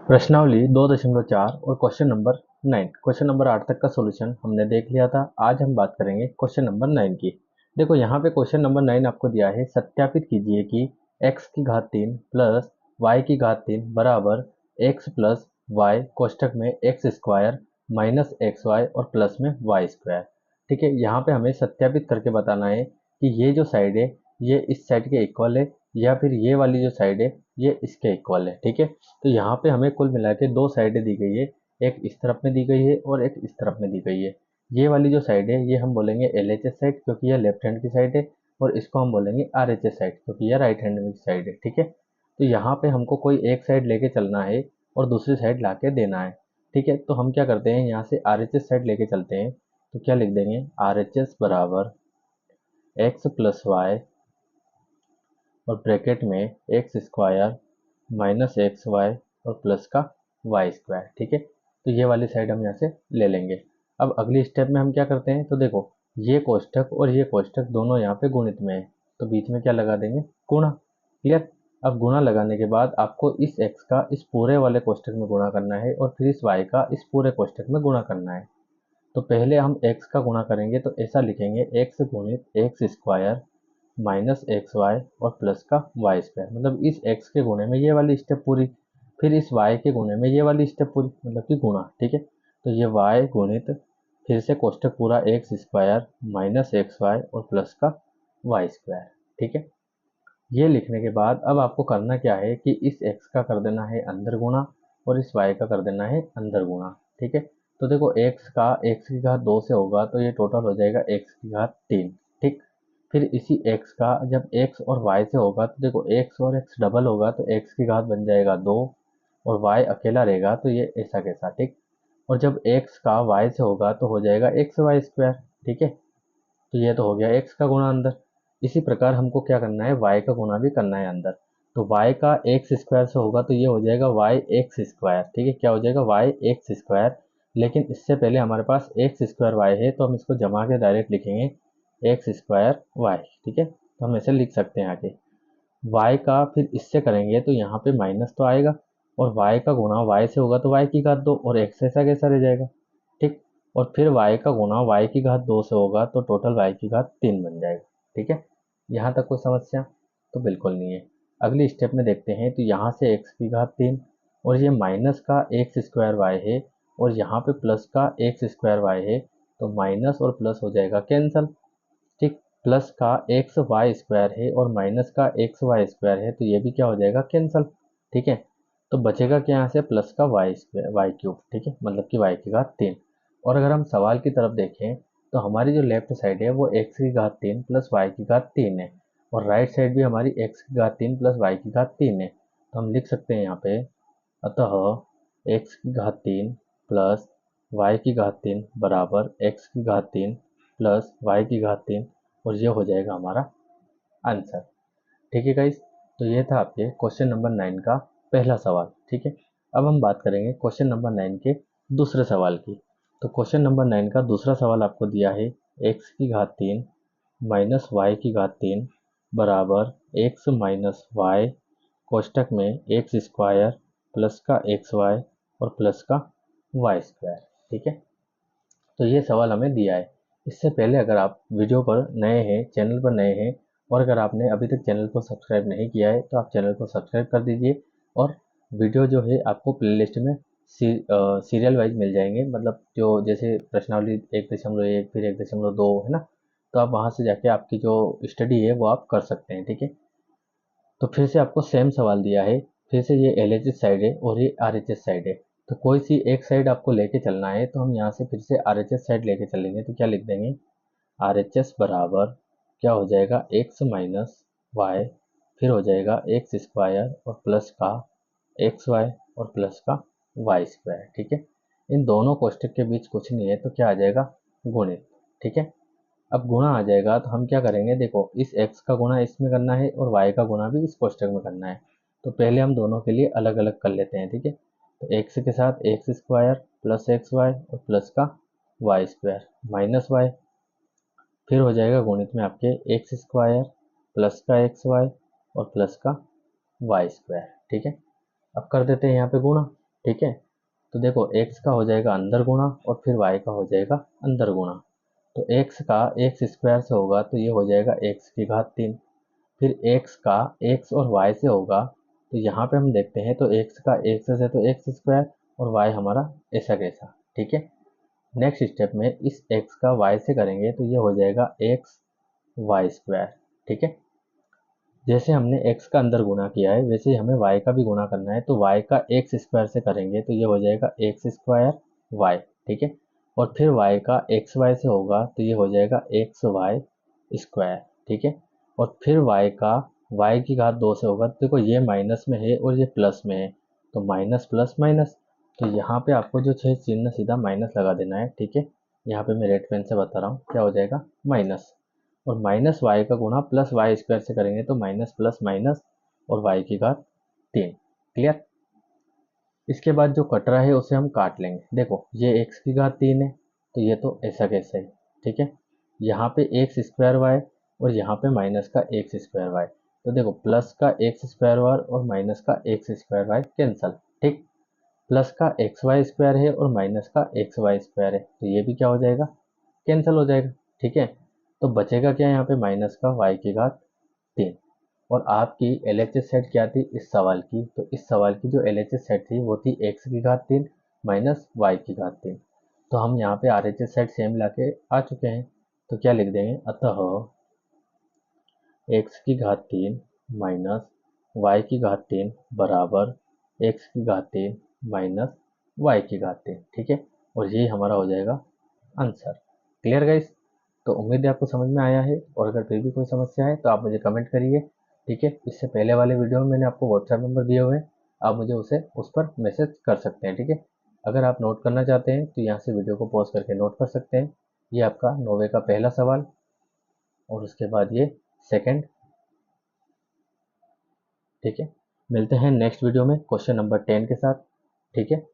प्रश्नावली 2.4 और question number 9। Question number 8 तक का सॉल्यूशन हमने देख लिया था। आज हम बात करेंगे क्वेश्चन नंबर 9 की। देखो यहाँ पे क्वेश्चन नंबर 9 आपको दिया है, सत्यापित कीजिए कि x की घात 3 प्लस y की घात 3 बराबर x प्लस वाई कोष्टक में x square minus x y और प्लस में वाई स्क्वायर। ठीक है, यहाँ पे हमें सत्यापित करके बताना है कि ये जो साइड है ये इस साइड के इक्वल है या फिर ये वाली जो साइड है ये इसके इक्वल है। ठीक है, तो यहाँ पे हमें कुल मिला के दो साइडें दी गई है, एक इस तरफ में दी गई है और एक इस तरफ में दी गई है। ये वाली जो साइड है ये हम बोलेंगे LHS साइड क्योंकि यह लेफ्ट हैंड की साइड है, और इसको हम बोलेंगे RHS साइड क्योंकि यह राइट हैंड की साइड है। ठीक है, तो यहाँ पे हमको कोई एक साइड लेके चलना है और दूसरी साइड ला के देना है। ठीक है, तो हम क्या करते हैं, यहाँ से RHS साइड लेके चलते हैं। तो क्या लिख देंगे, RHS बराबर एक्स प्लस वाई और ब्रैकेट में x square minus x y और प्लस का वाई स्क्वायर। ठीक है, तो ये वाली साइड हम यहाँ से ले लेंगे। अब अगली स्टेप में हम क्या करते हैं, तो देखो ये कोष्ठक और ये कोष्ठक दोनों यहाँ पे गुणित में है, तो बीच में क्या लगा देंगे, गुणा। क्लियर। अब गुणा लगाने के बाद आपको इस x का इस पूरे वाले कोष्ठक में गुणा करना है और फिर इस y का इस पूरे कोष्ठक में गुणा करना है। तो पहले हम x का गुणा करेंगे, तो ऐसा लिखेंगे x गुणित x square minus x y और प्लस का वाई स्क्वायर, मतलब इस x के गुणे में ये वाली स्टेप पूरी, फिर इस y के गुणे में ये वाली स्टेप पूरी, मतलब कि गुणा। ठीक है, तो ये y गुणित फिर से कोष्ठक पूरा x square minus x y और प्लस का वाई स्क्वायर। ठीक है, ये लिखने के बाद अब आपको करना क्या है कि इस x का कर देना है अंदर गुणा और इस y का कर देना है अंदर गुणा। ठीक है, तो देखो x का x की घात 2 से होगा तो ये टोटल हो जाएगा x की घात 3। ठीक, फिर इसी x का जब x और y से होगा तो देखो x और x डबल होगा तो x की घात बन जाएगा 2 और y अकेला रहेगा तो ये ऐसा कैसा। ठीक, और जब x का y से होगा तो हो जाएगा एक्स वाई स्क्वायर। ठीक है, तो ये तो हो गया x का गुणा अंदर। इसी प्रकार हमको क्या करना है, y का गुणा भी करना है अंदर। तो y का एक्स स्क्वायर से होगा तो ये हो जाएगा y एक्स स्क्वायर। ठीक है, क्या हो जाएगा, y एक्स स्क्वायर। लेकिन इससे पहले हमारे पास एक्स स्क्वायर y है तो हम इसको जमा के डायरेक्ट लिखेंगे एक्स स्क्वायर वाई। ठीक है, तो हम ऐसे लिख सकते हैं आगे। y का फिर इससे करेंगे तो यहाँ पे माइनस तो आएगा और y का गुणा y से होगा तो y की घात 2 और x ऐसा कैसा रह जाएगा। ठीक, और फिर y का गुणा y की घात 2 से होगा तो टोटल y की घात 3 बन जाएगा। ठीक है, यहाँ तक कोई समस्या तो बिल्कुल नहीं है। अगली स्टेप में देखते हैं, तो यहाँ से x की घात 3 और ये माइनस का एक्स स्क्वायर वाई है और यहाँ पे प्लस का एक्स स्क्वायर वाई है, तो माइनस और प्लस हो जाएगा कैंसल। ठीक, प्लस का एक्स वाई स्क्वायर है और माइनस का एक्स वाई स्क्वायर है, तो ये भी क्या हो जाएगा, कैंसल। ठीक है, तो बचेगा क्या यहाँ से, प्लस का वाई स्क्वायर वाई क्यूब। ठीक है, मतलब कि वाई की घात 3। और अगर हम सवाल की तरफ देखें तो हमारी जो लेफ्ट साइड है वो एक्स की घात 3 प्लस वाई की घात 3 है और राइट साइड भी हमारी एक्स की घात 3 प्लस वाई की घात 3 है। तो हम लिख सकते हैं यहाँ पे, अतः एक्स की घात 3 प्लस वाई की घात 3 बराबर एक्स की घात 3 प्लस वाई की घात 3 और ये हो जाएगा हमारा आंसर। ठीक है गाइस, तो ये था आपके क्वेश्चन नंबर 9 का पहला सवाल। ठीक है, अब हम बात करेंगे क्वेश्चन नंबर 9 के दूसरे सवाल की। तो क्वेश्चन नंबर 9 का दूसरा सवाल आपको दिया है, एक्स की घात 3 माइनस वाई की घात 3 बराबर एक्स माइनस वाई कोष्टक में एक्स स्क्वायर प्लस का एक्स वाई और प्लस का वाई स्क्वायर। ठीक है, तो ये सवाल हमें दिया है। इससे पहले अगर आप वीडियो पर नए हैं, चैनल पर नए हैं और अगर आपने अभी तक चैनल को सब्सक्राइब नहीं किया है तो आप चैनल को सब्सक्राइब कर दीजिए और वीडियो जो है आपको प्लेलिस्ट में सीरियल वाइज मिल जाएंगे, मतलब जो जैसे प्रश्नावली 1.1 फिर 1.2 है ना, तो आप वहाँ से जाके आपकी जो स्टडी है वो आप कर सकते हैं। ठीक है, तो फिर से आपको सेम सवाल दिया है, फिर से ये LHS साइड है और ये RHS साइड है, तो कोई सी एक साइड आपको लेके चलना है। तो हम यहाँ से फिर से RHS साइड लेके चलेंगे, तो क्या लिख देंगे, RHS बराबर क्या हो जाएगा, एक्स माइनस वाई फिर हो जाएगा एक्स स्क्वायर और प्लस का एक्स वाई और प्लस का वाई स्क्वायर। ठीक है, इन दोनों कोष्टक के बीच कुछ नहीं है तो क्या आ जाएगा, गुणित। ठीक है, अब गुणा आ जाएगा तो हम क्या करेंगे, देखो इस x का गुणा इसमें करना है और y का गुणा भी इस कोष्टक में करना है। तो पहले हम दोनों के लिए अलग अलग कर लेते हैं। ठीक है, तो x के साथ x square plus x y और प्लस का वाई स्क्वायर माइनस वाई फिर हो जाएगा गुणित में आपके एक्स स्क्वायर प्लस का एक्स वाई और प्लस का वाई स्क्वायर। ठीक है, अब कर देते हैं यहाँ पे गुणा। ठीक है। तो देखो x का हो जाएगा अंदर गुणा और फिर y का हो जाएगा अंदर गुणा। तो x का x स्क्वायर से होगा तो ये हो जाएगा x की घात 3। फिर x का x और y से होगा तो यहाँ पे हम देखते हैं तो x का x से तो x स्क्वायर और y हमारा ऐसा कैसा। ठीक है। नेक्स्ट स्टेप में इस x का y से करेंगे तो ये हो जाएगा x y स्क्वायर। ठीक है। जैसे हमने x का अंदर गुणा किया है वैसे ही हमें y का भी गुणा करना है, तो y का x स्क्वायर से करेंगे तो ये हो जाएगा x स्क्वायर y। ठीक है। और फिर y का x y से होगा तो ये हो जाएगा x y स्क्वायर। ठीक है। और फिर y का y की घात 2 से होगा, तो देखो ये माइनस में है और ये प्लस में है, तो माइनस प्लस माइनस, तो यहाँ पे आपको जो है चिन्ह सीधा माइनस लगा देना है। ठीक है। यहाँ पे मैं रेड पेन से बता रहा हूँ क्या हो जाएगा माइनस। और माइनस वाई का गुणा प्लस वाई स्क्वायर से करेंगे तो माइनस प्लस माइनस और वाई की घात 3। क्लियर। इसके बाद जो कट रहा है उसे हम काट लेंगे। देखो ये x की घात 3 है तो ये तो ऐसा कैसे है। ठीक है। यहाँ पे एक्स स्क्वायर वाई और यहाँ पे माइनस का एक्स स्क्वायर वाई, तो देखो प्लस का एक्स स्क्वायर वाई और माइनस का एक्स स्क्वायर वाई कैंसल। ठीक। प्लस का एक्स वाई स्क्वायर है और माइनस का एक्स वाई स्क्वायर है, तो ये भी क्या हो जाएगा कैंसिल हो जाएगा। ठीक है। तो बचेगा क्या यहाँ पे माइनस का वाई की घात 3। और आपकी एलएचएस सेट क्या थी इस सवाल की, तो इस सवाल की जो एलएचएस सेट थी वो थी एक्स की घात 3 माइनस वाई की घात 3। तो हम यहाँ पे आरएचएस सेट सेम लाके आ चुके हैं, तो क्या लिख देंगे, अतः एक्स की घात 3 माइनस वाई की घात 3 बराबर एक्स की घात 3 माइनस वाई की घात 3। ठीक है। और यही हमारा हो जाएगा आंसर। Clear guys. तो उम्मीद है आपको समझ में आया है, और अगर फिर भी कोई समस्या है तो आप मुझे कमेंट करिए। ठीक है। इससे पहले वाले वीडियो में मैंने आपको व्हाट्सएप नंबर दिए हुए हैं, आप मुझे उस पर मैसेज कर सकते हैं। ठीक है। अगर आप नोट करना चाहते हैं तो यहाँ से वीडियो को पॉज करके नोट कर सकते हैं। ये आपका 9वे का पहला सवाल और उसके बाद ये सेकंड। ठीक है। मिलते हैं नेक्स्ट वीडियो में क्वेश्चन नंबर 10 के साथ। ठीक है।